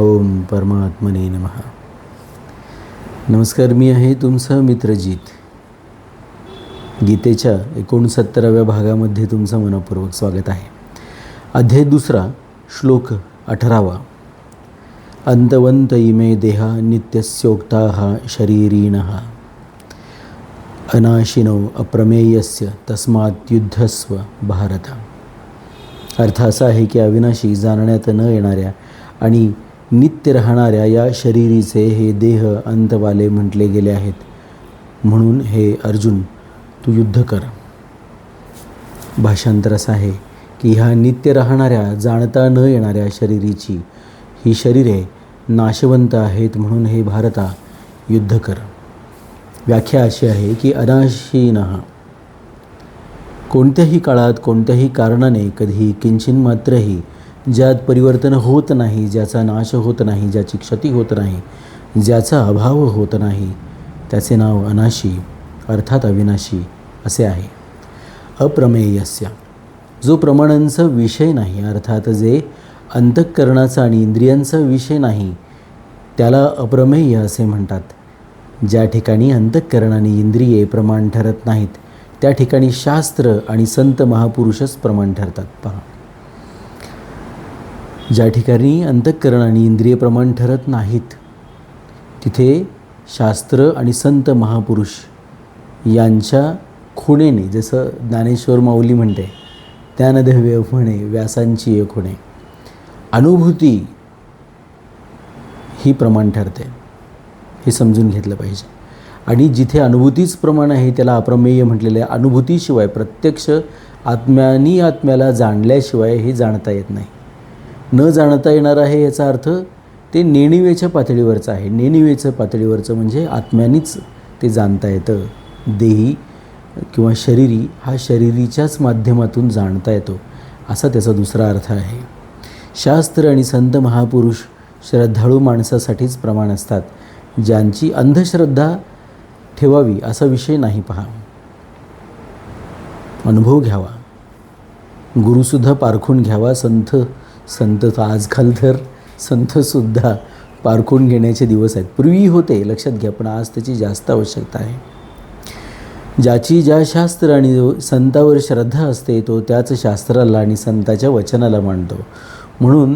ओम परमात्मने नमः. नमस्कार, मी आहे तुमचा मित्रजित. गीतेच्या 69व्या भागामध्ये तुमचं मनपूर्वक स्वागत आहे. अध्याय 2, श्लोक 18. अंतवंत इमे देहा नित्यस्योक्ताः शरीरिणः अनाशिनो अप्रमेयस्य तस्मात् युद्धस्व भारत. अर्थ असा आहे की अविनाशी, जाणण्यात न येणाऱ्या आणि नित्य राहणाऱ्या या शरीरीचे हे देह अंतवाले म्हटले गेले आहेत. म्हणून हे अर्जुन, तू युद्ध कर. भाषांतर असं आहे की ह्या नित्य राहणाऱ्या, जाणता न येणाऱ्या शरीरीची ही शरीरे नाशवंत आहेत. म्हणून हे भारता, युद्ध कर. व्याख्या अशी आहे की अनाशीनः, कोणत्याही काळात कोणत्याही कारणाने कधीही किंचिन मात्रही ज्यात परिवर्तन होत नाही, ज्याचा नाश होत नाही, ज्याची क्षती होत नाही, ज्याचा अभाव होत नाही, त्याचे नाव अनाशी अर्थात अविनाशी असे आहे. अप्रमेयस्य, जो प्रमाणांचा विषय नाही, अर्थात जे अंतःकरणाचा आणि इंद्रियांचा विषय नाही, त्याला अप्रमेय असे म्हणतात. ज्या ठिकाणी अंतःकरण आणि इंद्रिये प्रमाण ठरत नाहीत, त्या ठिकाणी शास्त्र आणि संत महापुरुषच प्रमाण ठरतात. पहा, ज्या ठिकाणी अंतःकरण आणि इंद्रिय प्रमाण ठरत नाहीत, तिथे शास्त्र आणि संत महापुरुष यांच्या खुणेने, जसं ज्ञानेश्वर माऊली म्हणते, ज्ञानद्रव्य म्हणे व्यासांची एक खुणे, अनुभूती ही प्रमाण ठरते. हे समजून घेतलं पाहिजे. आणि जिथे अनुभूतीच प्रमाण आहे त्याला अप्रमेय म्हटलेलं आहे. अनुभूतीशिवाय, प्रत्यक्ष आत्म्याला जाणल्याशिवाय हे जाणता येत नाही. न जाणता येणार आहे याचा अर्थ ते नेणिवेच्या पातळीवरचं आहे. नेणिवेचं पातळीवरचं म्हणजे आत्म्यानीच ते जाणता येतं. देही किंवा शरीरी हा शरीरीच्याच माध्यमातून जाणता येतो, असा त्याचा दुसरा अर्थ आहे. शास्त्र आणि संत महापुरुष श्रद्धाळू माणसासाठीच प्रमाण असतात. ज्यांची अंधश्रद्धा ठेवावी असा विषय नाही. पहा, अनुभव घ्यावा, गुरुसुद्धा पारखून घ्यावा. संत आजकाल तर संतसुद्धा पारखून घेण्याचे दिवस आहेत. पूर्वी होते, लक्षात घ्या, पण आज त्याची जास्त आवश्यकता आहे. ज्याची ज्या शास्त्र आणि संतावर श्रद्धा असते तो त्याच शास्त्राला आणि संताच्या वचनाला मानतो. म्हणून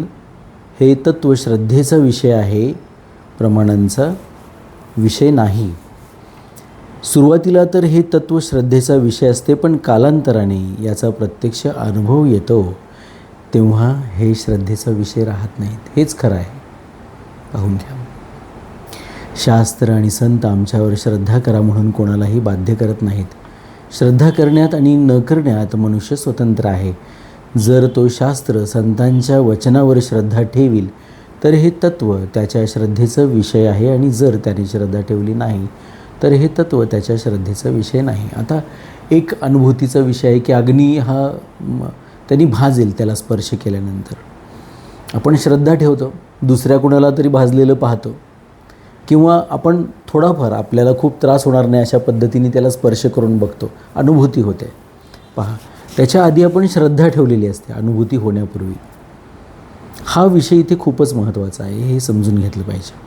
हे तत्व श्रद्धेचा विषय आहे, प्रमाणांचा विषय नाही. सुरुवातीला तर हे तत्व श्रद्धेचा विषय असते, पण कालांतराने याचा प्रत्यक्ष अनुभव येतो तेव्हा हे श्रद्धेचा विषय राहत नाहीत. हेच खरं आहे. पाहून घ्या, शास्त्र आणि संत आमच्यावर श्रद्धा करा म्हणून कोणालाही बाध्य करत नाहीत. श्रद्धा करण्यात आणि न करण्यात मनुष्य स्वतंत्र आहे. जर तो शास्त्र संतांच्या वचनावर श्रद्धा ठेवील तर हे तत्व त्याच्या श्रद्धेचा विषय आहे, आणि जर त्याने श्रद्धा ठेवली नाही तर हे तत्व त्याच्या श्रद्धेचा विषय नाही. आता एक अनुभूतीचा विषय आहे की अग्नी हा त्यांनी भाजेल त्याला स्पर्श केल्यानंतर. आपण श्रद्धा ठेवतो, दुसऱ्या कुणाला तरी भाजलेलं पाहतो, किंवा आपण थोडाफार आपल्याला खूप त्रास होणार नाही अशा पद्धतीने त्याला स्पर्श करून बघतो, अनुभूती होते. पहा, त्याच्या आधी आपण श्रद्धा ठेवलेली असते अनुभूती होण्यापूर्वी. हा विषय इथे खूपच महत्त्वाचा आहे, हे समजून घेतलं पाहिजे.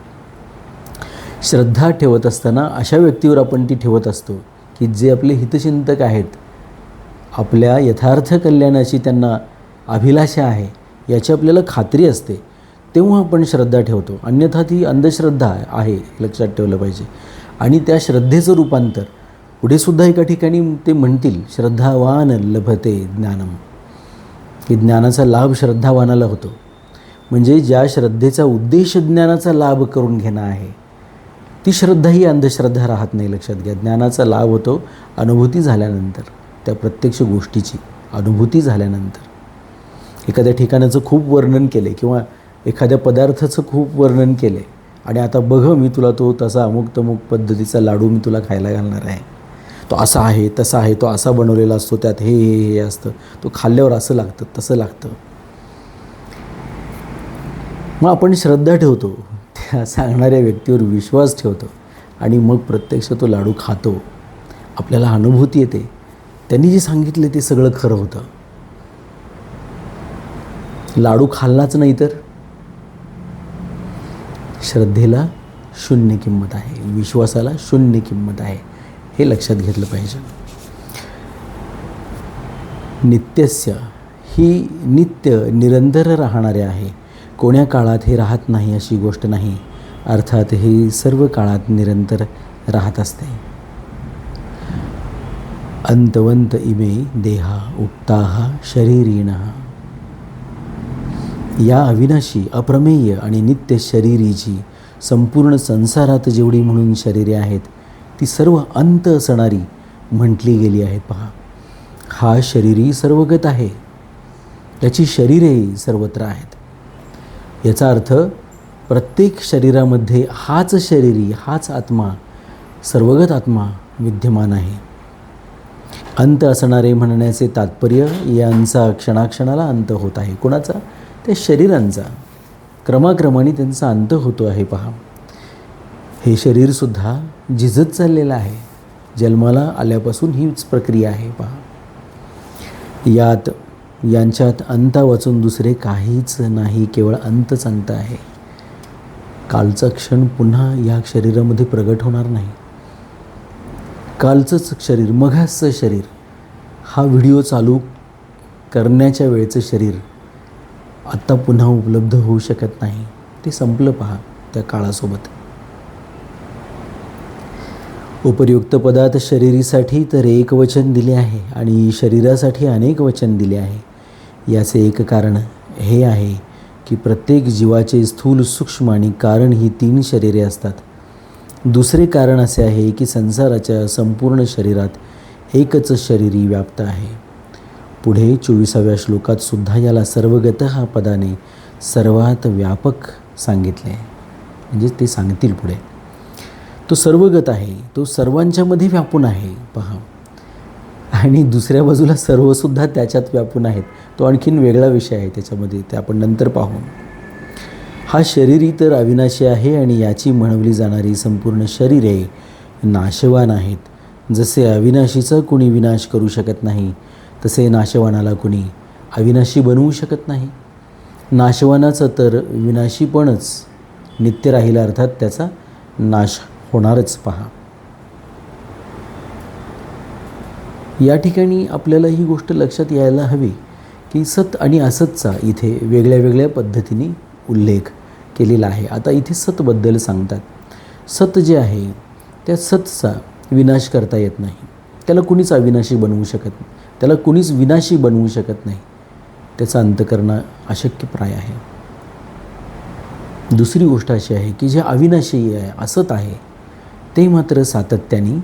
श्रद्धा ठेवत असताना अशा व्यक्तीवर आपण ती ठेवत असतो की जे आपले हितचिंतक आहेत, आपल्या यथार्थ कल्याणाची त्यांना अभिलाषा आहे याची आपल्याला खात्री असते, तेव्हा आपण श्रद्धा ठेवतो. अन्यथा ती अंधश्रद्धा आहे, लक्षात ठेवलं पाहिजे. आणि त्या श्रद्धेचं रूपांतर पुढेसुद्धा एका ठिकाणी ते म्हणतील, श्रद्धावान लभते ज्ञानम, की ज्ञानाचा लाभ श्रद्धावानाला होतो. म्हणजे ज्या श्रद्धेचा उद्देश ज्ञानाचा लाभ करून घेणं आहे, ती श्रद्धा ही अंधश्रद्धा राहत नाही. लक्षात घ्या, ज्ञानाचा लाभ होतो अनुभूती झाल्यानंतर, त्या प्रत्यक्ष गोष्टीची अनुभूती झाल्यानंतर. एखाद्या ठिकाणाचं खूप वर्णन केले किंवा एखाद्या पदार्थाचं खूप वर्णन केले आणि आता बघ मी तुला तो तसा अमुक तमुक पद्धतीचा लाडू मी तुला खायला घालणार आहे, तो असा आहे तसा आहे, तो असा बनवलेला असतो, त्यात हे हे हे असतं, तो खाल्ल्यावर असं लागतं तसं लागतं. मग आपण श्रद्धा ठेवतो, त्या सांगणाऱ्या व्यक्तीवर विश्वास ठेवतो आणि मग प्रत्यक्ष तो लाडू खातो. आपल्याला अनुभूती येते, त्यांनी जे सांगितले ते सगळं खरं होतं. लाडू खाल्लाच नाही तर श्रद्धेला शून्य किंमत आहे, विश्वासाला शून्य किंमत आहे, हे लक्षात घेतलं पाहिजे. नित्यस्य ही नित्य निरंतर राहणारे आहे. कोण्या काळात हे राहत नाही अशी गोष्ट नाही. अर्थात हे सर्व काळात निरंतर राहत असते. अंतवंत इमे देहा उक्ताहा शरीरिणः. या अविनाशी अप्रमेय आणि नित्य शरीरीची संपूर्ण संसारात जेवढी म्हणून शरीरे आहेत ती सर्व अंत असणारी म्हटली गेली आहेत. पहा, हा शरीरी सर्वगत आहे, त्याची शरीरे सर्वत्र आहेत. याचा अर्थ प्रत्येक शरीरामध्ये हाच शरीरी, हाच आत्मा, सर्वगत आत्मा विद्यमान आहे. अंत असणारे म्हणण्याचे तात्पर्य यांचा क्षणाक्षणाला अंत होत आहे. कोणाचा? त्या शरीरांचा. क्रमाक्रमाने त्यांचा अंत होतो आहे. पहा, हे शरीरसुद्धा झिजत चाललेलं आहे. जन्माला आल्यापासून हीच प्रक्रिया आहे. पहा, यांच्यात अंता वाचून दुसरे काहीच नाही, केवळ अंतच अंत आहे. कालचा क्षण पुन्हा या शरीरामध्ये प्रगट होणार नाही. कालचंच शरीर, मघाचं शरीर, हा व्हिडिओ चालू करण्याच्या वेळचं शरीर आत्ता पुन्हा उपलब्ध होऊ शकत नाही. ते संपलं. पहा, त्या काळासोबत. उपर्युक्त पदात शरीरीसाठी तर एक वचन दिले आहे आणि शरीरासाठी अनेक वचन दिले आहे. याचे एक कारण हे आहे की प्रत्येक जीवाचे स्थूल, सूक्ष्म आणि कारण ही 3 शरीरे असतात. दुसरे कारण असे आहे की संसाराच्या संपूर्ण शरीरात एकच शरीरी व्याप्त आहे. पुढे 24व्या श्लोकात सुद्धा याला सर्वगतः पदाने सर्वात व्यापक सांगितले. म्हणजे ते सांगतील पुढे. तो सर्वगत आहे, तो सर्वांच्यामध्ये व्यापून आहे. पहा, आणि दुसऱ्या बाजूला सर्वसुद्धा त्याच्यात व्यापून आहेत. तो आणखीन वेगळा विषय आहे त्याच्यामध्ये, ते आपण नंतर पाहू. हा शरीरी तर अविनाशी आहे आणि याची म्हणवली जाणारी संपूर्ण शरीरे नाशवान आहेत. जसे अविनाशीचा कुणी विनाश करू शकत नाही, तसे नाशवानाला कुणी अविनाशी बनवू शकत नाही. नाशवानाचं तर विनाशीपणच नित्य राहिला, अर्थात त्याचा नाश होणारच. पहा, या ठिकाणी आपल्याला ही गोष्ट लक्षात यायला हवी की सत आणि असतचा इथे वेगळ्या वेगळ्या पद्धतीने उल्लेख केलेला आहे. आता इथे सतबद्दल सांगतात. सत जे आहे त्या सतचा विनाश करता येत नाही. त्याला कुणीच अविनाशी बनवू शकत नाही, त्याला कुणीच विनाशी बनवू शकत नाही. त्याचा अंत करणं अशक्यप्राय आहे. दुसरी गोष्ट अशी आहे की जे अविनाशी आहे, असत आहे, ते मात्र सातत्याने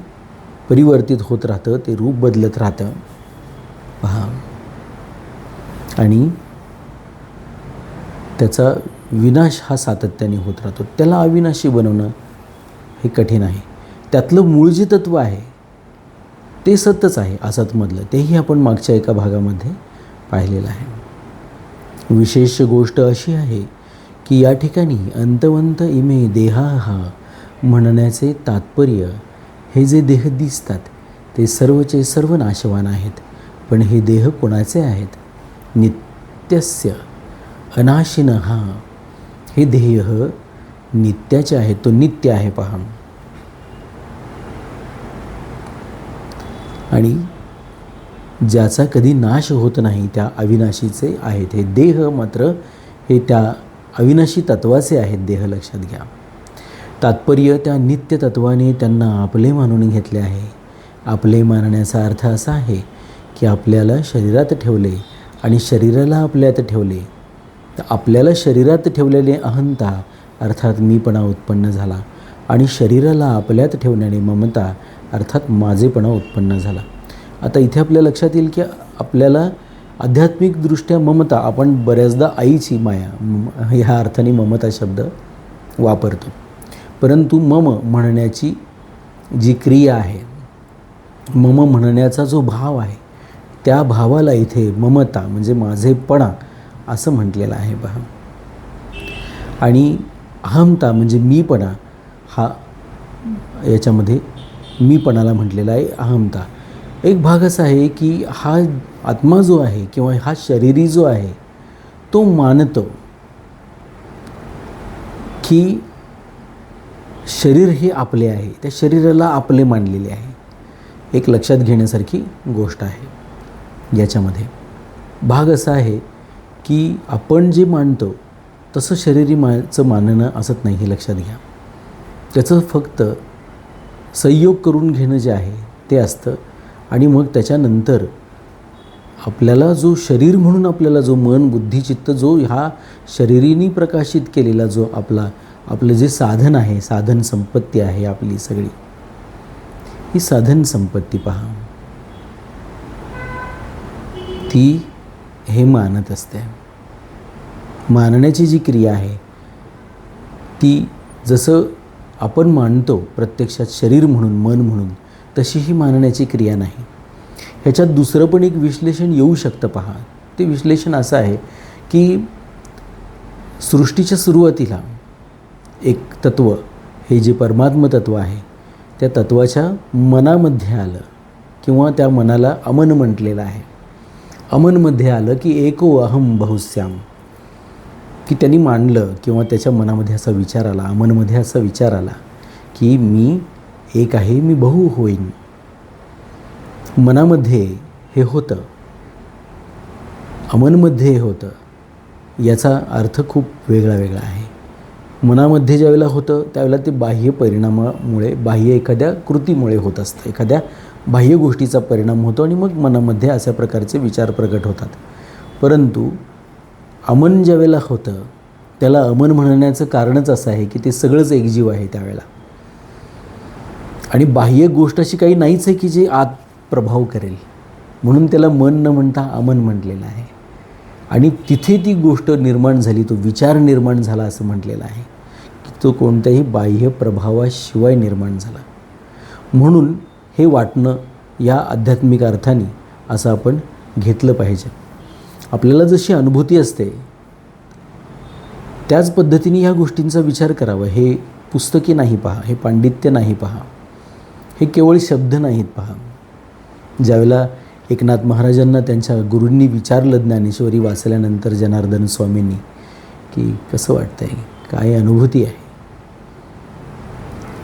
परिवर्तित होत राहतं, ते रूप बदलत राहतं. पहा, आणि त्याचा विनाश हा सातत्याने होत राहतो. त्याला अविनाशी बनवणं हे कठीण आहे. त्यातलं मूळ जे तत्त्व आहे ते सतच आहे असतमधलं, तेही आपण मागच्या एका भागामध्ये पाहिलेलं आहे. विशेष गोष्ट अशी आहे की या ठिकाणी अंतवंत इमे देहा म्हणण्याचे तात्पर्य हे जे देह दिसतात ते सर्वचे सर्व नाशवान आहेत. पण हे देह कोणाचे आहेत? नित्यस्य अनाशिनः. हे देह नित्याचे आहेत, तो नित्य आहे. पहा, आणि ज्याचा कधी नाश होत नाही त्या अविनाशीचे आहेत. हे देह मात्र हे त्या अविनाशी तत्वाचे आहेत. देह लक्षात घ्या. तात्पर्य त्या नित्य तत्वाने त्यांना आपले मानून घेतले आहे. आपले मानण्याचा अर्थ असा आहे की आपल्याला शरीरात ठेवले आणि शरीराला आपल्यात ठेवले. तर आपल्याला शरीरात ठेवलेले अहंता अर्थात मीपणा उत्पन्न झाला आणि शरीराला आपल्यात ठेवण्याने ममता अर्थात माझेपणा उत्पन्न झाला. आता इथे आपल्या लक्षात येईल की आपल्याला आध्यात्मिकदृष्ट्या ममता, आपण बऱ्याचदा आईची माया ह्या अर्थाने ममता शब्द वापरतो. परंतु मम म्हणण्याची जी क्रिया आहे, मम म्हणण्याचा जो भाव आहे, त्या भावाला इथे ममता म्हणजे माझेपणा असं म्हटलेलं आहे. पहा, आणि अहमता म्हणजे मीपणा, हा याच्यामध्ये मीपणाला म्हटलेला आहे अहमता. एक भाग असा आहे की हा आत्मा जो आहे किंवा हा शरीरी जो आहे तो मानतो की शरीर हे आपले आहे, त्या शरीराला आपले मानलेले आहे. एक लक्षात घेण्यासारखी गोष्ट आहे. याच्यामध्ये भाग असा आहे की आपण जे मानतो तसं शरीरी मानणं असत नाही, हे लक्षात घ्या. त्याचं फक्त संयोग करून घेणं जे आहे ते असतं. आणि मग त्याच्यानंतर आपल्याला जो शरीर म्हणून आपल्याला जो मन बुद्धी चित्त जो ह्या शरीरीने प्रकाशित केलेला जो आपलं जे साधन आहे, साधन संपत्ती आहे आपली सगळी, ही साधन संपत्ती पहा, ती हे मानत असते. मानण्याची जी क्रिया आहे ती जसं आपण मानतो प्रत्यक्षात शरीर म्हणून मन म्हणून, तशी ही मानण्याची क्रिया नाही. ह्याच्यात दुसरं पण एक विश्लेषण येऊ शकतं पहा. ते विश्लेषण असं आहे की सृष्टीच्या सुरुवातीला एक तत्त्व, हे जे परमात्म तत्त्व आहे, त्या तत्त्वाच्या मनामध्ये आलं किंवा त्या मनाला अमन म्हटलेलं आहे. अमनमध्ये आलं की एको अहम बहुस्याम, की त्यांनी मांडलं किंवा त्याच्या मनामध्ये असा विचार आला, अमनमध्ये असा विचार आला की मी एक आहे, मी बहु होईन. मनामध्ये हे होतं, अमनमध्ये हे होतं. याचा अर्थ खूप वेगळा वेगळा आहे. मनामध्ये ज्यावेळेला होतं त्यावेळेला ते बाह्य परिणामामुळे, बाह्य एखाद्या कृतीमुळे होत असतं, एखाद्या बाह्य गोष्टीचा परिणाम होतो आणि मग मनामध्ये अशा प्रकारचे विचार प्रकट होतात. परंतु अमन ज्यावेळेला होतं त्याला अमन म्हणण्याचं कारणच असं आहे की ते सगळंच एकजीव आहे त्यावेळेला. आणि बाह्य गोष्ट अशी काही नाहीच आहे की जे आत प्रभाव करेल, म्हणून त्याला मन न म्हणता अमन म्हटलेलं आहे. आणि तिथे ती गोष्ट निर्माण झाली, तो विचार निर्माण झाला असं म्हटलेलं आहे की तो कोणत्याही बाह्य प्रभावाशिवाय निर्माण झाला. म्हणून हे वाटणं या आध्यात्मिक अर्थाने असं आपण घेतलं पाहिजे. आपल्याला जशी अनुभूती असते त्याच पद्धतीने ह्या गोष्टींचा विचार करावा. हे पुस्तके नाही पहा, हे पांडित्य नाही पहा, हे केवळ शब्द नाहीत पहा. ज्यावेळेला एकनाथ महाराजांना त्यांच्या गुरूंनी विचारलं ज्ञानेश्वरी वाचल्यानंतर जनार्दन स्वामींनी की कसं वाटतं आहे, काय अनुभूती आहे,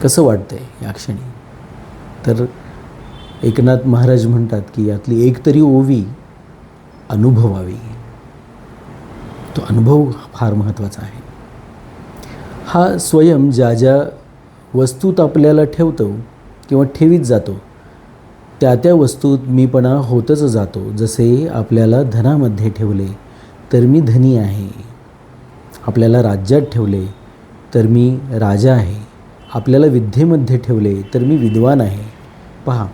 कसं वाटतं आहे या क्षणी, तर एकनाथ महाराज म्हणतात की यातली एक तरी ओवी अनुभवावी. तो अनुभव फार महत्त्वाचा आहे. हा स्वयं ज्या ज्या वस्तूत आपल्याला ठेवतो किंवा ठेवीत जातो त्या त्या वस्तूत मीपणा होतच जातो. जसे आपल्याला धनामध्ये ठेवले तर मी धनी आहे, आपल्याला राज्यात ठेवले तर मी राजा आहे, आपल्याला विद्येमध्ये ठेवले तर मी विद्वान आहे. पहा,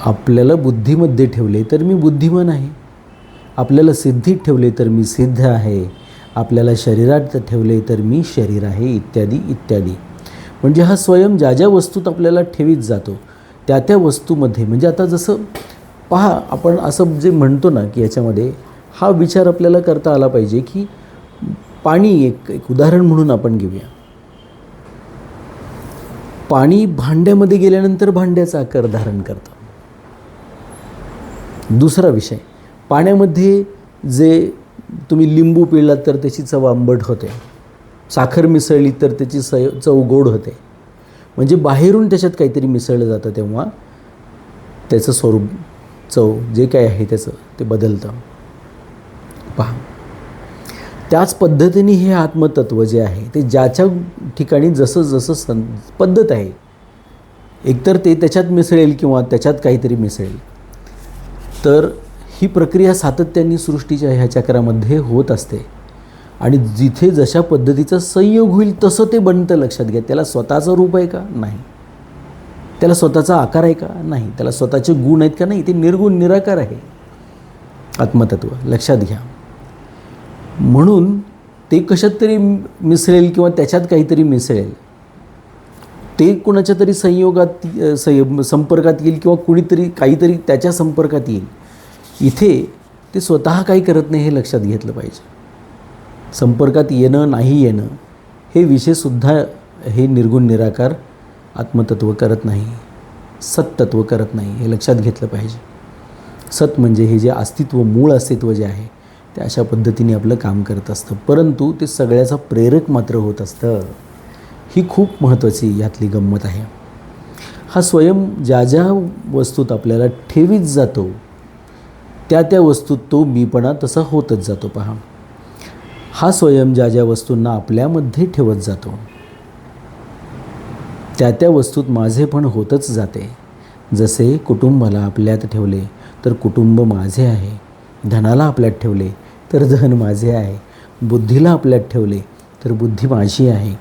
आपल्याला बुद्धीमध्ये ठेवले तर मी बुद्धिमान आहे, आपल्याला सिद्धीत ठेवले तर मी सिद्ध आहे, आपल्याला शरीरात ठेवले तर मी शरीर आहे, इत्यादी इत्यादी. म्हणजे हा स्वयं ज्या ज्या वस्तूत आपल्याला ठेवीत जातो त्या त्या वस्तूमध्ये, म्हणजे आता जसं पहा, आपण असं जे म्हणतो ना की याच्यामध्ये हा विचार आपल्याला करता आला पाहिजे की पाणी एक उदाहरण म्हणून आपण घेऊया. पाणी भांड्यामध्ये गेल्यानंतर भांड्याचा आकार धारण करतं. दुसरा विषय, पाण्यामध्ये जे तुम्ही लिंबू पिळलात तर त्याची चव आंबट होते, साखर मिसळली तर त्याची चव गोड होते. म्हणजे बाहेरून त्याच्यात काहीतरी मिसळलं जातं तेव्हा त्याचं स्वरूप, चव जे काय आहे त्याचं ते बदलतं. पहा, त्याच पद्धतीने हे आत्मतत्व जे आहे ते ज्याच्या ठिकाणी जसं जसं पद्धत आहे, एकतर ते त्याच्यात मिसळेल किंवा त्याच्यात काहीतरी मिसळेल. तर ही प्रक्रिया सातत्याने सृष्टीच्या ह्या चक्रामध्ये होत असते. आणि जिथे जशा पद्धतीचा संयोग होईल तसं ते बनतं. लक्षात घ्या, त्याला स्वतःचं रूप आहे का? नाही. त्याला स्वतःचा आकार आहे का? नाही. त्याला स्वतःचे गुण आहेत का? नाही. ते निर्गुण निराकार आहे आत्मतत्व. लक्षात घ्या. म्हणून ते कशात तरी मिसळेल किंवा त्याच्यात काहीतरी मिसळेल, ते कोणाच्या तरी संयोगात संपर्कात येईल किंवा कुणीतरी काहीतरी त्याच्या संपर्कात येईल. इथे ते स्वतः काही करत नाही, हे लक्षात घेतलं पाहिजे. संपर्कात येणं नाही येणं हे विषयसुद्धा हे निर्गुण निराकार आत्मतत्व करत नाही, सत्तत्व करत नाही, हे लक्षात घेतलं पाहिजे. सत म्हणजे हे जे अस्तित्व, मूळ अस्तित्व जे आहे ते अशा पद्धतीने आपलं काम करत असतं. परंतु ते सगळ्याचा प्रेरक मात्र होत असतं. ही खूप महत्त्वाची यातली गंमत आहे. हा स्वयं ज्या ज्या वस्तूत आपल्याला ठेवीत जातो त्या त्या वस्तूत तो मीपणा तसा होतच जातो. पहा, हा स्वयं ज्या ज्या वस्तूंना आपल्यामध्ये ठेवत जातो त्या त्या वस्तूत माझेपण होतच जाते. जसे कुटुंबाला आपल्यात ठेवले तर कुटुंब माझे आहे, धनाला आपल्यात ठेवले तर धन माझे आहे, बुद्धीला आपल्यात ठेवले तर बुद्धी माझी आहे,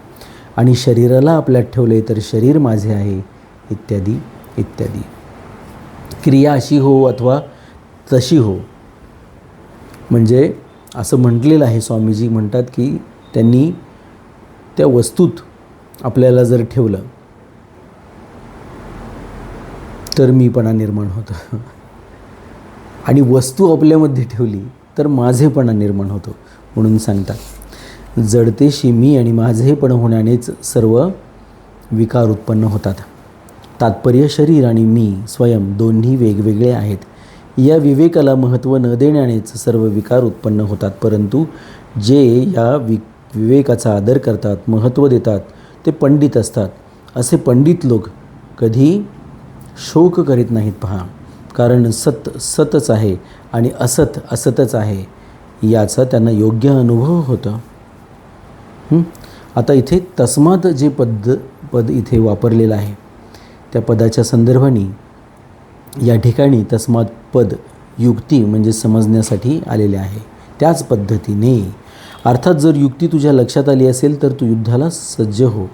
आणि शरीराला आपल्यात ठेवले तर शरीर माझे आहे, इत्यादी इत्यादी. क्रिया अशी हो अथवा तशी हो. म्हणजे असं म्हटलेलं आहे, स्वामीजी म्हणतात की त्यांनी त्या वस्तूत आपल्याला जर ठेवलं तर मीपणा निर्माण होतं, आणि वस्तू आपल्यामध्ये ठेवली तर माझेपणा निर्माण होतो. म्हणून सांगतात, जडतेशी मी आणि माझेपण होण्यानेच सर्व विकार उत्पन्न होतात. तात्पर्य, शरीर आणि मी स्वयं दोन्ही वेगवेगळे आहेत या विवेकाला महत्त्व न देण्यानेच सर्व विकार उत्पन्न होतात. परंतु जे या विवेकाचा आदर करतात, महत्त्व देतात, ते पंडित असतात. असे पंडित लोक कधी शोक करीत नाहीत. पहा, कारण सत सतच आहे आणि असत असतच आहे याचा त्यांना योग्य अनुभव होतो. आता इथे तस्मात जे पद इथे वापरलेलं आहे त्या पदाच्या संदर्भाने या ठिकाणी तस्मात पद युक्ती म्हणजे समजण्यासाठी आलेले आहे. त्याच पद्धतीने अर्थात जर युक्ती तुझ्या लक्षात आली असेल तर तू युद्धाला सज्ज हो.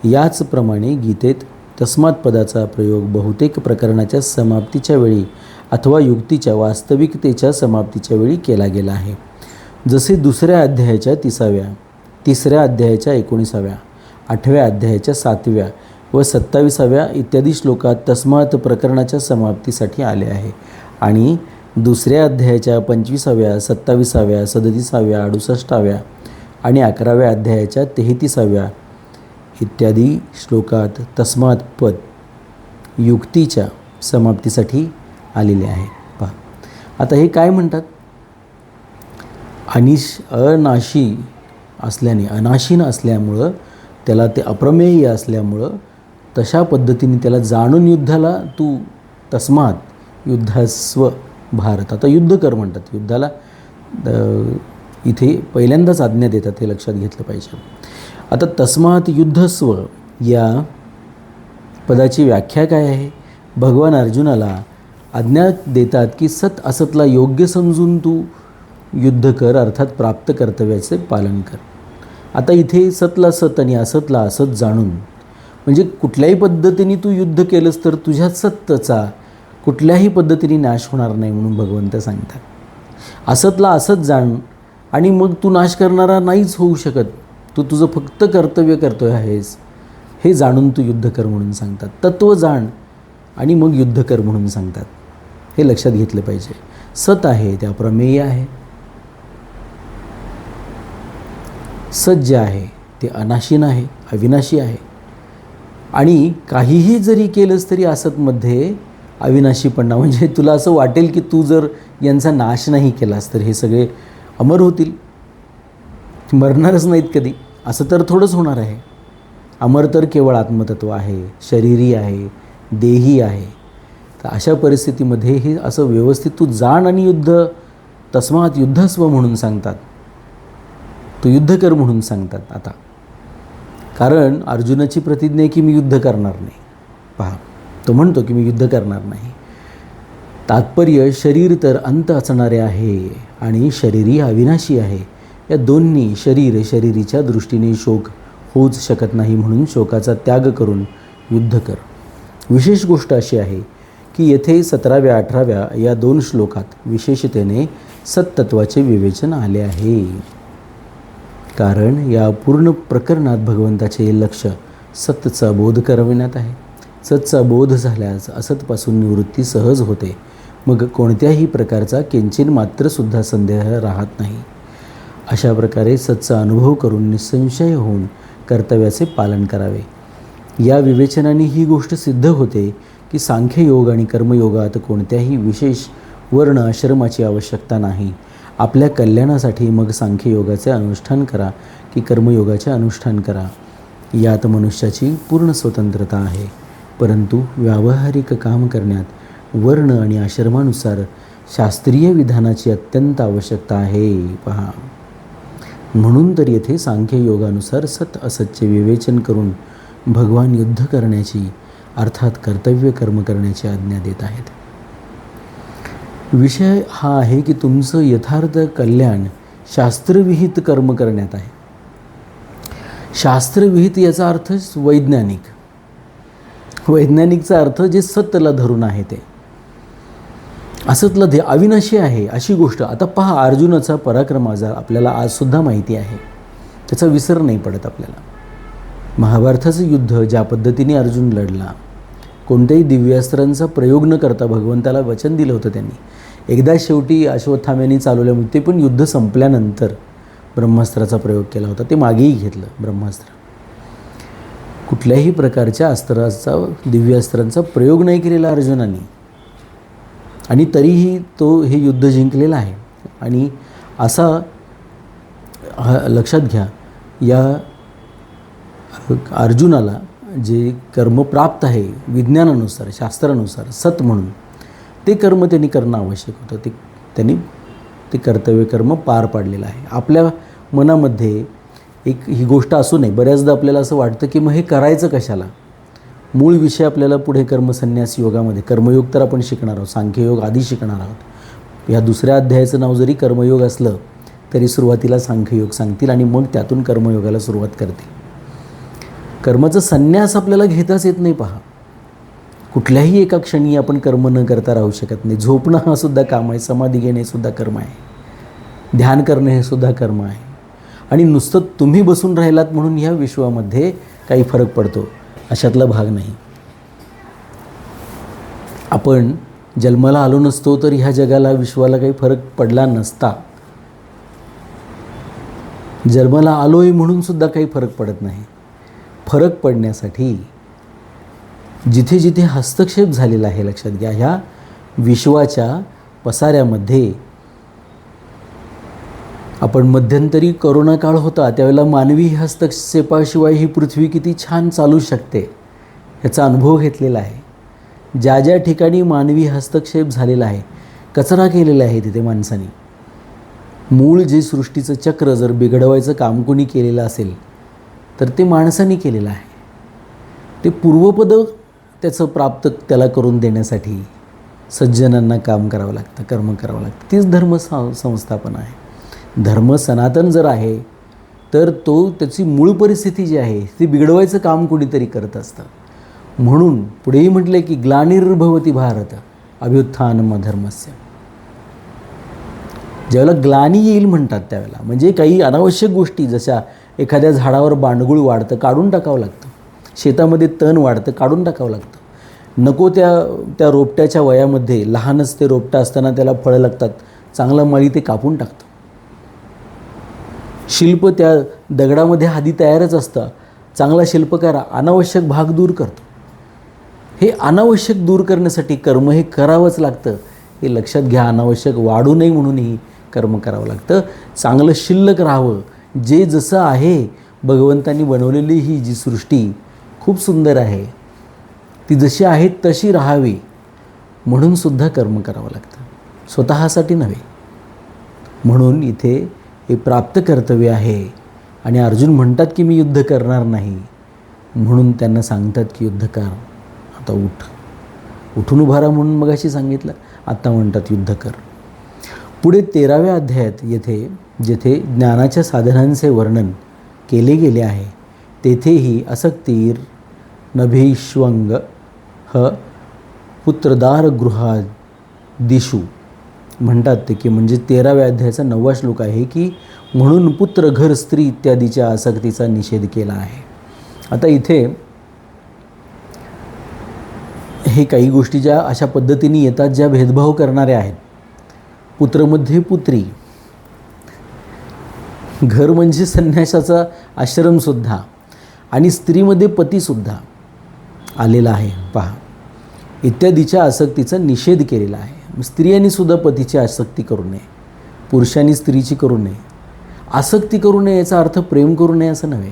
याचप्रमाणे गीतेत तस्मात पदाचा प्रयोग बहुतेक प्रकरणाच्या समाप्तीच्या वेळी अथवा युक्तीच्या वास्तविकतेच्या समाप्तीच्या वेळी केला गेला आहे. जसे 2ऱ्या अध्यायाच्या 30व्या, 3ऱ्या अध्यायाच्या 19व्या, 8व्या अध्यायाच्या 7व्या व 27व्या इत्यादी श्लोकात तस्मात प्रकरणाच्या समाप्तीसाठी आले आहे, आणि 2ऱ्या अध्यायाच्या 25व्या, 27व्या, 37व्या, 68व्या आणि 11व्या अध्यायाच्या 33व्या इत्यादी श्लोकात तस्मात पद युक्तीच्या समाप्तीसाठी आलेले आहे. पहा, आता हे काय म्हणतात, अनाशी असल्यामुळं त्याला ते अप्रमेय असल्यामुळं तशा पद्धतीने त्याला जाणून युद्धाला तू तस्मात युद्धस्व भारत. आता युद्ध कर म्हणतात. युद्धाला इथे पहिल्यांदाच आज्ञा देतात, हे लक्षात घेतलं पाहिजे. आता तस्मात युद्धस्व या पदाची व्याख्या काय आहे? भगवान अर्जुनाला आज्ञा देतात की सत असतला योग्य समजून तू युद्ध कर, अर्थात प्राप्त कर्तव्याचे पालन कर. आता इथे सतला सत आणि असतला असत जाणून, म्हणजे कुठल्याही पद्धतीने तू युद्ध केलंस तर तुझ्या सत्तेचा कुठल्याही पद्धतीने नाश होणार नाही म्हणून भगवंत सांगतात. असतला असत जाण आणि मग तू नाश करणारा नाहीच होऊ शकत. तू तुझं फक्त कर्तव्य करतोय आहेस हे जाणून तू युद्ध कर म्हणून सांगतात. तत्व जाण आणि मग युद्ध कर म्हणून सांगतात. हे लक्षात घेतलं पाहिजे. सत आहे ते अप्रमेय आहे, सत जे आहे ते अनाशीन आहे, अविनाशी आहे, आणि काहीही जरी केलंस तरी असतमध्ये अविनाशीपणा, म्हणजे तुला असं वाटेल की तू जर यांचा नाश नाही केलास तर हे सगळे अमर होतील, मरणारच नाहीत कधी, असं तर थोडंच होणार आहे. अमर तर केवळ आत्मतत्व आहे, शरीरी आहे, देही आहे. तर अशा परिस्थितीमध्ये हे असं व्यवस्थित तू जाण आणि युद्ध, तस्मात युद्धस्व म्हणून सांगतात, तू युद्ध कर म्हणून सांगतात. आता कारण अर्जुनाची प्रतिज्ञा आहे की मी युद्ध करणार नाही. पहा, तो म्हणतो की मी युद्ध करणार नाही. तात्पर्य, शरीर तर अंत असणारे आहे आणि शरीरी अविनाशी आहे. या दोन्ही शरीरीच्या दृष्टीने शोक होऊच शकत नाही, म्हणून शोकाचा त्याग करून युद्ध कर. विशेष गोष्ट अशी आहे की येथे 17व्या 18व्या या 2 श्लोकात विशेषतेने सत्तत्वाचे विवेचन आले आहे. कारण या पूर्ण प्रकरणात भगवंताचे लक्ष सतचा बोध करविण्यात आहे. सतचा बोध झाल्यास असतपासून निवृत्ती सहज होते. मग कोणत्याही प्रकारचा किंचित मात्रसुद्धा संदेह राहत नाही. अशा प्रकारे सतचा अनुभव करून निसंशय होऊन कर्तव्याचे पालन करावे. या विवेचनाने ही गोष्ट सिद्ध होते की सांख्ययोग आणि कर्मयोगात कोणत्याही विशेष वर्ण आश्रमाची आवश्यकता नाही. आपल्या कल्याणासाठी मग सांख्ययोगाचे अनुष्ठान करा की कर्मयोगाचे अनुष्ठान करा, यात मनुष्याची पूर्ण स्वतंत्रता आहे, परंतु व्यावहारिक काम करण्यात वर्ण आणि आश्रमानुसार शास्त्रीय विधानाची अत्यंत आवश्यकता आहे. पहा, म्हणून तर येथे सांख्ययोगानुसार सत असतचे विवेचन करून भगवान युद्ध करण्याची अर्थात कर्तव्य कर्म करण्याची आज्ञा देत आहेत. विषय हा आहे की तुमचं यथार्थ कल्याण शास्त्रविहित कर्म करण्यात आहे. शास्त्रविहित याचा अर्थ वैज्ञानिक. वैज्ञानिकचा अर्थ जे सत्यला धरून आहे ते असतला अविनाशी आहे अशी गोष्ट. आता पहा, अर्जुनाचा पराक्रम आपल्याला आजसुद्धा माहिती आहे, त्याचा विसर नाही पडत आपल्याला. महाभारताचं युद्ध ज्या पद्धतीने अर्जुन लढला, कोणत्याही दिव्यास्त्रांचा प्रयोग न करता भगवंताला वचन दिलं होतं त्यांनी. एकदा शेवटी अश्वत्थाम्याने चालवल्यामुळे ते पण युद्ध संपल्यानंतर ब्रह्मास्त्राचा प्रयोग केला होता, ते मागेही घेतलं ब्रह्मास्त्र. कुठल्याही प्रकारच्या अस्त्राचा दिव्यास्त्रांचा प्रयोग नाही केलेला अर्जुनाने, आणि तरीही तो हे युद्ध जिंकलेला आहे. आणि असा लक्षात घ्या, या अर्जुनाला जे कर्म प्राप्त आहे विज्ञानानुसार शास्त्रानुसार सत म्हणून, ते कर्म त्यांनी करणं आवश्यक होतं. त्यांनी ते कर्तव्य कर्म पार पाडलेलं आहे. आपल्या मनामध्ये एक ही गोष्ट असू नये. बऱ्याचदा आपल्याला असं वाटतं की मग हे करायचं कशाला. मूळ विषय आपल्याला पुढे कर्मसन्यास योगामध्ये, कर्मयोग तर आपण शिकणार आहोत, सांख्ययोग आधी शिकणार आहोत. या दुसऱ्या अध्यायाचं नाव जरी कर्मयोग असलं तरी सुरुवातीला सांख्ययोग सांगतील आणि मग त्यातून कर्मयोगाला सुरुवात करतील. कर्माचा संन्यास आपल्याला घेताच येत नाही. पहा, कुठल्याही एका क्षणी आपण कर्म न करता राहू शकत नाही. झोपणं हा सुद्धा काम आहे, समाधी घेणे हे सुद्धा कर्म आहे, ध्यान करणे हे सुद्धा कर्म आहे. आणि नुसतं तुम्ही बसून राहिलात म्हणून ह्या विश्वामध्ये काही फरक पडतो अशातला भाग नाही. आपण जन्माला आलो नसतो तर ह्या जगाला विश्वाला काही फरक पडला नसता. जन्माला आलोय म्हणून सुद्धा काही फरक पडत नाही. फरक पडण्यासाठी जिथे जिथे हस्तक्षेप झालेला आहे, लक्षात घ्या, ह्या विश्वाच्या पसाऱ्यामध्ये. आपण मध्यंतरी कोरोना काळ होता त्यावेळेला मानवी हस्तक्षेपाशिवाय ही पृथ्वी किती छान चालू शकते ह्याचा अनुभव घेतलेला आहे. ज्या ज्या ठिकाणी मानवी हस्तक्षेप झालेला आहे, कचरा केलेला आहे तिथे माणसाने, मूळ जे सृष्टीचं चक्र जर बिघडवायचं काम कोणी केलेलं असेल तर ते माणसाने केलेलं आहे. ते पूर्वपद त्याचं प्राप्त त्याला करून देण्यासाठी सज्जनांना काम करावं लागतं, कर्म करावं लागतं. तीच धर्म संस्थापन आहे. धर्म सनातन जर आहे तर तो त्याची मूळ परिस्थिती जी आहे ती बिघडवायचं काम कोणीतरी करत असतं. म्हणून पुढेही म्हटले की ग्लानिर्भवती भारत अभ्युत्थानम धर्मस्य. ज्यावेळेला ग्लानी येईल म्हणतात त्यावेळेला म्हणजे काही अनावश्यक गोष्टी, जशा एखाद्या झाडावर बांडगुळ वाढतं काढून टाकावं लागतं, शेतामध्ये तण वाढतं काढून टाकावं लागतं. नको त्या रोपट्याच्या वयामध्ये लहानच ते रोपटं असताना त्याला फळं लागतात, चांगलं माळी ते कापून टाकतं. शिल्प त्या दगडामध्ये आधी तयारच असतं, चांगला शिल्पकार अनावश्यक भाग दूर करतो. हे अनावश्यक दूर करण्यासाठी कर्म हे करावंच लागतं, हे लक्षात घ्या. अनावश्यक वाढू नये म्हणूनही कर्म करावं लागतं. चांगलं शिल्लक राहावं, जे जसं आहे भगवंतांनी बनवलेली ही जी सृष्टी खूप सुंदर आहे, ती जशी आहे तशी राहावी म्हणून सुद्धा कर्म करावं लागतं, स्वतःसाठी नव्हे. म्हणून इथे हे प्राप्त कर्तव्य आहे. आणि अर्जुन म्हणतात की मी युद्ध करणार नाही, म्हणून त्यांना सांगतात की युद्ध कर, आता उठून उभा राहा म्हणून मगाशी सांगितलं, आता म्हणतात युद्ध कर. पुढे 13व्या अध्यायात जेथे ज्ञानाच्या साधनांचे वर्णन केले गेले आहे तेथेही असक्तीर नभीष्वंग ह पुत्रदार गृहा दिशू म्हणतात ते की म्हणजे 13व्या अध्यायाचा 9वा श्लोक आहे की म्हणून पुत्र घर स्त्री इत्यादीच्या आसक्तीचा निषेध केला आहे. आता इथे हे काही गोष्टी ज्या अशा पद्धतीने येतात ज्या भेदभाव करणाऱ्या आहेत. पुत्रमध्ये पुत्री, घर म्हणजे संन्यासाचा आश्रमसुद्धा, आणि स्त्रीमध्ये पतीसुद्धा आलेला आहे. पहा, इत्यादीच्या आसक्तीचा निषेध केलेला आहे. स्त्रियांनी सुद्धा पतीची आसक्ती करू नये, पुरुषांनी स्त्रीची करू नये. आसक्ती करू नये याचा अर्थ प्रेम करू नये असं नव्हे.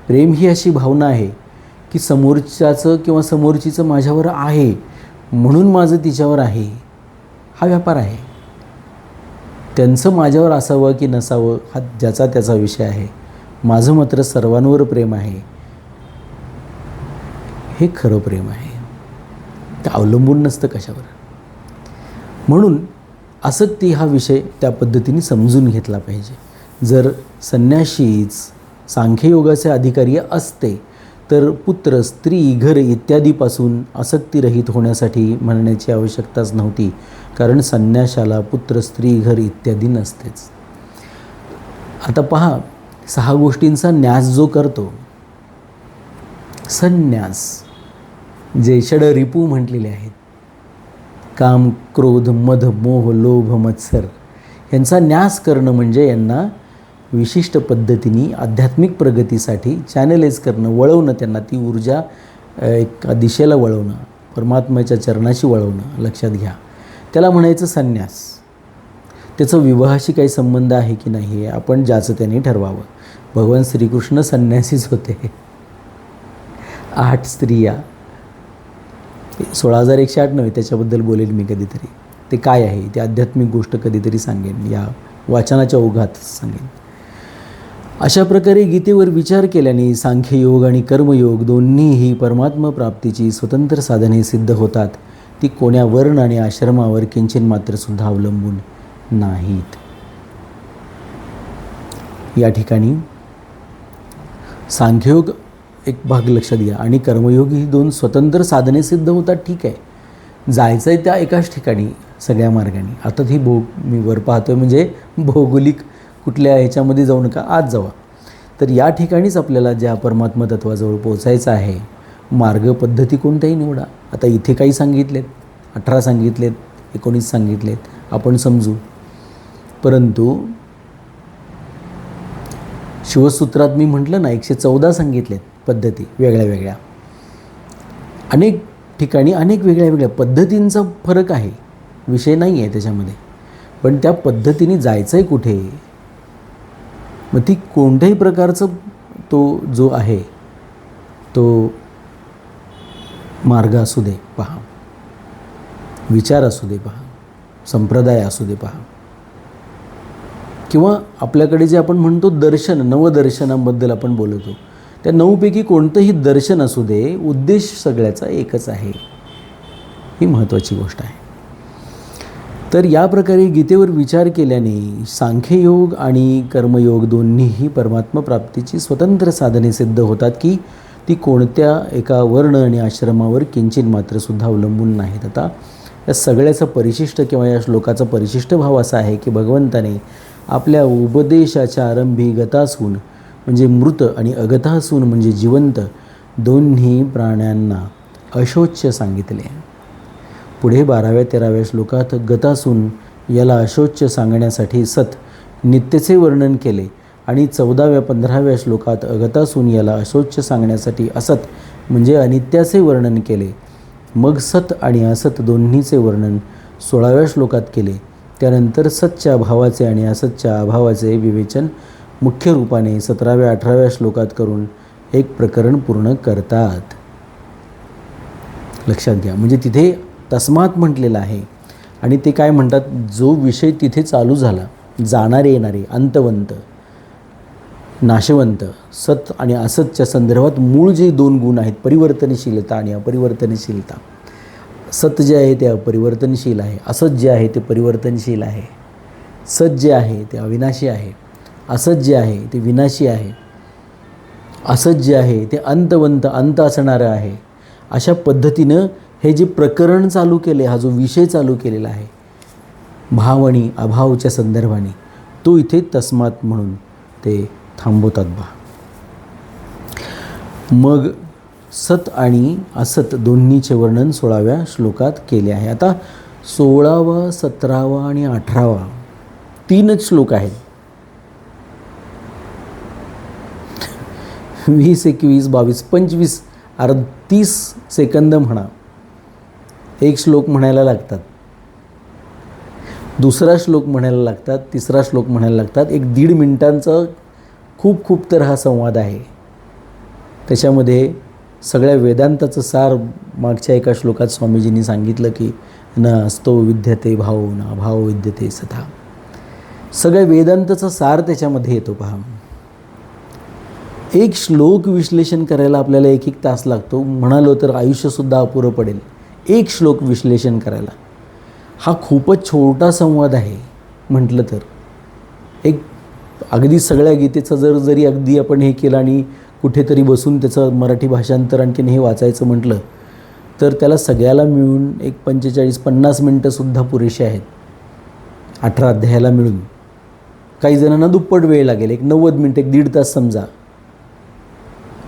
प्रेम ही अशी भावना आहे की समोरच्याचं किंवा समोरचीचं माझ्यावर आहे म्हणून माझं तिच्यावर आहे, हा व्यापार आहे. त्यांचं माझ्यावर असावं की नसावं हा ज्याचा त्याचा विषय आहे. माझं मात्र सर्वांवर प्रेम आहे, हे खरं प्रेम आहे. ते अवलंबून नसतं कशावर. म्हणून आसक्ती हा विषय त्या पद्धतीने समजून घेतला पाहिजे. जर संन्याशीच सांख्ययोगाचे अधिकारी असते तर पुत्र, स्त्री, घर इत्यादीपासून आसक्तीरहित होण्यासाठी म्हणण्याची आवश्यकताच नव्हती, कारण संन्याशाला पुत्र, स्त्री, घर इत्यादी नसतेच. आता पहा, 6 गोष्टींचा न्यास जो करतो, संन्यास, जे षडरिपू म्हटलेले आहेत, काम, क्रोध, मद, मोह, लोभ, मत्सर, यांचा न्यास करणं म्हणजे यांना विशिष्ट पद्धतीने आध्यात्मिक प्रगतीसाठी चॅनलाइज करणं, वळवणं, त्यांना ती ऊर्जा एका दिशेला वळवणं, परमात्म्याच्या चरणाशी वळवणं. लक्षात घ्या, त्याला म्हणायचं संन्यास. त्याचं विवाहाशी काही संबंध आहे की नाही हे आपण ज्याचं त्याने ठरवावं. भगवान श्रीकृष्ण संन्यासीच होते. 8 स्त्रिया, 16,108 नव्हे, त्याच्याबद्दल बोलेल मी कधीतरी. ते काय आहे ते आध्यात्मिक गोष्ट कधीतरी सांगेन, या वाचनाच्या ओघात सांगेन. अशा प्रकारे गीतेवर विचार केल्याने सांख्ययोग आणि कर्मयोग दोन्हीही परमात्मा प्राप्तीची स्वतंत्र साधने सिद्ध होतात. ती कोण्या वर्ण आणि आश्रमावर किंचित मात्र सुद्धा अवलंबून नाहीत. या ठिकाणी सांख्ययोग एक भाग लक्षात घ्या आणि कर्मयोग ही 2 स्वतंत्र साधने सिद्ध होतात. ठीक आहे, जायचं आहे त्या एकाच ठिकाणी सगळ्या मार्गाने. आता ती मी वर पाहतोय म्हणजे भौगोलिक कुठल्या ह्याच्यामध्ये जाऊ नका, आज जावा. तर या ठिकाणीच आपल्याला ज्या परमात्मा तत्वाजवळ पोचायचं आहे, मार्ग पद्धती कोणत्याही निवडा. आता इथे काही सांगितलेत, 18 सांगितलेत, 19 सांगितलेत, आपण समजू. परंतु शिवसूत्रात मी म्हटलं ना 114 सांगितलेत पद्धती वेगळ्या वेगळ्या. अनेक ठिकाणी अनेक वेगळ्या वेगळ्या पद्धतींचा फरक आहे, विषय नाही आहे त्याच्यामध्ये. पण त्या पद्धतीने जायचं आहे कुठे, मग ती कोणत्याही प्रकारचं तो जो आहे तो मार्ग असू दे पहा, विचार असू दे पहा, संप्रदाय असू दे पहा, किंवा आपल्याकडे जे आपण म्हणतो दर्शन, नवदर्शनांबद्दल आपण बोलतो, त्या 9पैकी कोणतंही दर्शन असू दे, उद्देश सगळ्याचा एकच आहे. ही महत्त्वाची गोष्ट आहे. तर या प्रकारे गीतेवर विचार केल्याने सांख्ययोग आणि कर्मयोग दोन्हीही परमात्मा प्राप्तीची स्वतंत्र साधने सिद्ध होतात की ती कोणत्या एका वर्ण आणि आश्रमावर किंचित मात्र सुद्धा अवलंबून नाहीत. आता या सगळ्याचा परिशिष्ट किंवा या श्लोकाचा परिशिष्ट भाव असा आहे की भगवंताने आपल्या उपदेशाच्या आरंभी गतासून म्हणजे मृत आणि अगतासून म्हणजे जिवंत दोन्ही प्राण्यांना अशोच्य सांगितले. पुढे 12व्या-13व्या श्लोकात गतासून याला अशोच्य सांगण्यासाठी सत नित्यचे वर्णन केले आणि 14व्या-15व्या श्लोकात अगतासून याला अशोच्य सांगण्यासाठी असत म्हणजे अनित्याचे वर्णन केले. मग सत आणि असत दोन्हीचे वर्णन 16व्या श्लोकात केले. त्यानंतर सतच्या भावाचे आणि असतच्या अभावाचे विवेचन मुख्य रूपाने 17व्या-18व्या श्लोकात करून एक प्रकरण पूर्ण करतात. लक्षात घ्या, म्हणजे तिथे तस्मात म्हटलेलं आहे आणि ते काय म्हणतात, जो विषय तिथे चालू झाला, जाणारे येणारे, अंतवंत नाशवंत, सत आणि असतच्या संदर्भात मूळ जे 2 गुण आहेत, परिवर्तनशीलता आणि अपरिवर्तनशीलता. सत जे आहे ते अपरिवर्तनशील आहे, असत जे आहे ते परिवर्तनशील आहे. सत जे आहे ते अविनाशी आहे, असत जे आहे ते विनाशी आहे. असत जे आहे ते अंतवंत, अंत असणारं आहे. अशा पद्धतीनं हे जे प्रकरण चालू केले, हा जो विषय चालू केलेला आहे भाव आणि अभावच्या संदर्भाने, तो इथे तस्मात म्हणून ते थांबवतात बा. मग सत आणि असत दोन्हीचे वर्णन 16व्या श्लोकात केले आहे. आता 16वा, 17वा आणि 18वा 3च श्लोक आहेत. 20, 21, 22, 25 30 सेकंद म्हणा, एक श्लोक म्हणायला लागतात, दुसरा श्लोक म्हणायला लागतात, तिसरा श्लोक म्हणायला लागतात. एक 1.5 मिनिटांचा खूप तर हा संवाद आहे. त्याच्यामध्ये सगळ्या वेदांताचं सार मागच्या एका श्लोकात स्वामीजींनी सांगितलं की न असतो विद्यते भाव न अभाव विद्यते सथा. सगळ्या वेदांताचा सार त्याच्यामध्ये येतो. पहा, एक श्लोक विश्लेषण करायला आपल्याला 1-1 तास लागतो. म्हणालो तर आयुष्यसुद्धा अपुरं पडेल एक श्लोक विश्लेषण करायला. हा खूपच छोटा संवाद आहे म्हटलं तर. एक अगदी सगळ्या गीतेचं जरी अगदी आपण हे केलं आणि कुठेतरी बसून त्याचं मराठी भाषांतर आणखीन हे वाचायचं म्हटलं तर त्याला सगळ्याला मिळून एक 45-50 मिनटंसुद्धा पुरेशी आहेत. 18 अध्यायाला मिळून काही जणांना दुप्पट वेळ लागेल. एक 90 मिनटं, एक 1.5 तास समजा.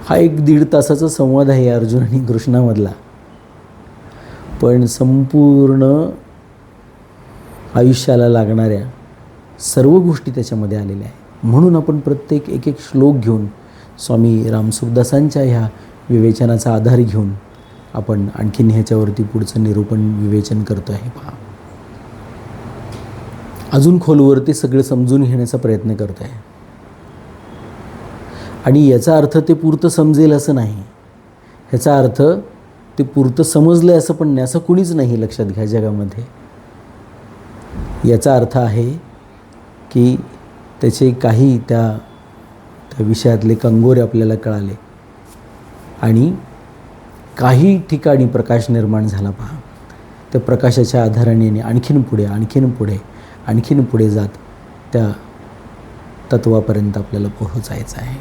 हा एक 1.5 तासाचा संवाद आहे अर्जुन आणि कृष्णामधला. पण संपूर्ण आयुष्याला लागणाऱ्या सर्व गोष्टी त्याच्यामध्ये आलेल्या आहेत. म्हणून आपण प्रत्येक एक श्लोक घेऊन स्वामी रामसुखदासांच्या ह्या विवेचनाचा आधार घेऊन आपण आणखीन ह्याच्यावरती पुढचं निरूपण विवेचन करतो आहे. पहा, अजून खोलवर ते सगळं समजून घेण्याचा प्रयत्न करतो आहे. आणि याचा अर्थ ते पुरतं समजेल असं नाही. ह्याचा अर्थ ते पुरतं समजलं आहे असं पण नाही. असं कुणीच नाही लक्षात घ्या जगामध्ये. याचा अर्थ आहे की त्याचे काही त्या विषयातले कंगोरे आपल्याला कळाले आणि काही ठिकाणी प्रकाश निर्माण झाला. पहा, त्या प्रकाशाच्या आधाराने आणखीन पुढे जात त्या तत्वापर्यंत आपल्याला पोहोचायचं आहे.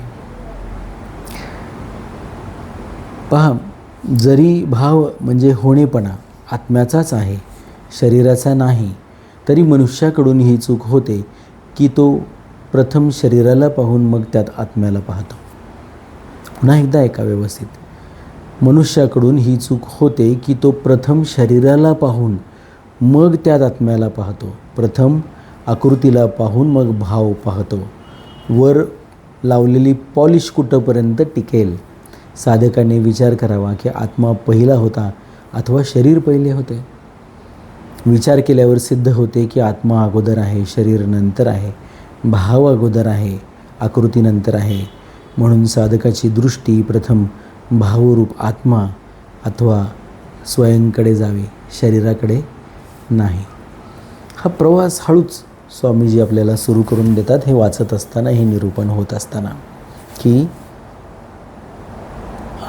पहा, जरी भाव म्हणजे होणेपणा आत्म्याचाच आहे, शरीराचा नाही, तरी मनुष्याकडून ही चूक होते की तो प्रथम शरीराला पाहून मग त्यात आत्म्याला पाहतो. पुन्हा एकदा ऐका व्यवस्थित. मनुष्याकडून ही चूक होते की तो प्रथम शरीराला पाहून मग त्यात आत्म्याला पाहतो. प्रथम आकृतीला पाहून मग भाव पाहतो. वर लावलेली पॉलिश कुठंपर्यंत टिकेल. साधकाने विचार करावा की आत्मा पहिला होता अथवा शरीर पहिले होते. विचार केल्यावर सिद्ध होते की आत्मा अगोदर आहे, शरीर नंतर आहे, भाव अगोदर आहे, आकृती नंतर आहे. म्हणून साधकाची दृष्टी प्रथम भावरूप आत्मा अथवा स्वयंकडे जावे, शरीराकडे नाही. हा प्रवास हळूच स्वामीजी आपल्याला सुरू करून देतात. हे वाचत असताना, हे निरूपण होत असताना की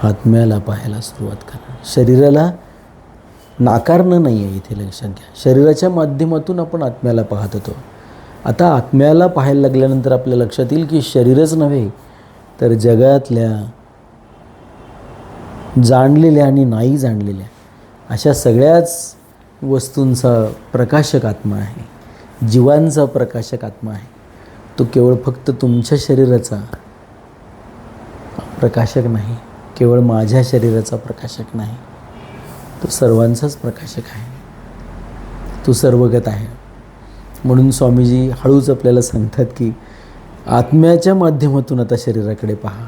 आत्म्याला पाहायला सुरुवात करा. शरीराला नाकारणं नाही आहे इथे, लक्षात घ्या. शरीराच्या माध्यमातून आपण आत्म्याला पाहत होतो. आता आत्म्याला पाहायला लागल्यानंतर आपल्या लक्षात येईल की शरीरच नव्हे तर जगातल्या जाणलेल्या आणि नाही जाणलेल्या अशा सगळ्याच वस्तूंचा प्रकाशक आत्मा आहे, जीवांचा प्रकाशक आत्मा आहे. तो केवळ फक्त तुमच्या शरीराचा प्रकाशक नाही, केवळ माझ्या शरीराचा प्रकाशक नाही, तो सर्वांचाच प्रकाशक आहे. तो सर्वगत आहे. म्हणून स्वामीजी हळूच आपल्याला सांगतात की आत्म्याच्या माध्यमातून आता शरीराकडे पहा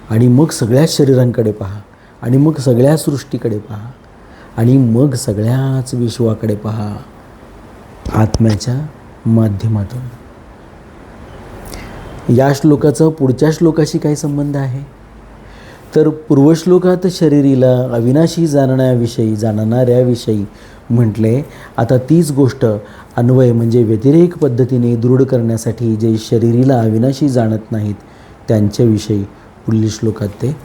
आणि मग सगळ्याच शरीरांकडे पहा आणि मग सगळ्या सृष्टीकडे पहा आणि मग सगळ्याच विश्वाकडे पहा आत्म्याच्या माध्यमातून. या श्लोकाचा पुढच्या श्लोकाशी काय संबंध आहे तर पूर्वश्लोकात शरीरीला अविनाशी जाणणाऱ्याविषयी म्हटले. आता तीच गोष्ट अन्वय म्हणजे व्यतिरेक पद्धतीने दृढ करण्यासाठी जे शरीरीला अविनाशी जाणत नाहीत त्यांच्याविषयी पुढील श्लोकात ते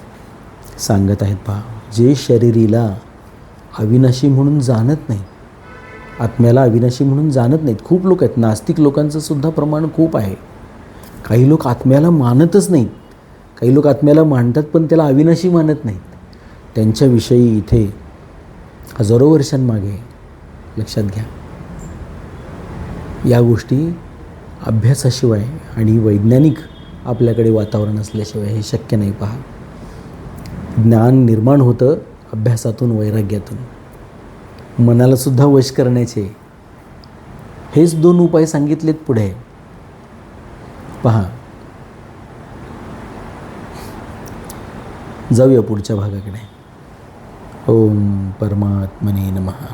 सांगत आहेत. पहा, जे शरीरीला अविनाशी म्हणून जाणत नाहीत, आत्म्याला अविनाशी म्हणून जाणत नाहीत. खूप लोक आहेत, नास्तिक लोकांचं सुद्धा प्रमाण खूप आहे. काही लोक आत्म्याला मानतच नाहीत, काही लोक आत्म्याला मानतात पण त्याला अविनाशी मानत नाहीत. त्यांच्याविषयी इथे हजारो वर्षांमागे लक्षात घ्या, या गोष्टी अभ्यासाशिवाय आणि वैज्ञानिक आपल्याकडे वातावरण असल्याशिवाय हे शक्य नाही. पहा, ज्ञान निर्माण होतं अभ्यासातून, वैराग्यातून. मनाला सुद्धा वश करण्याचे हेच 2 उपाय सांगितलेत पुढे. पहा, जाऊया पुढच्या भागाकडे. ओम परमात्मने नमः.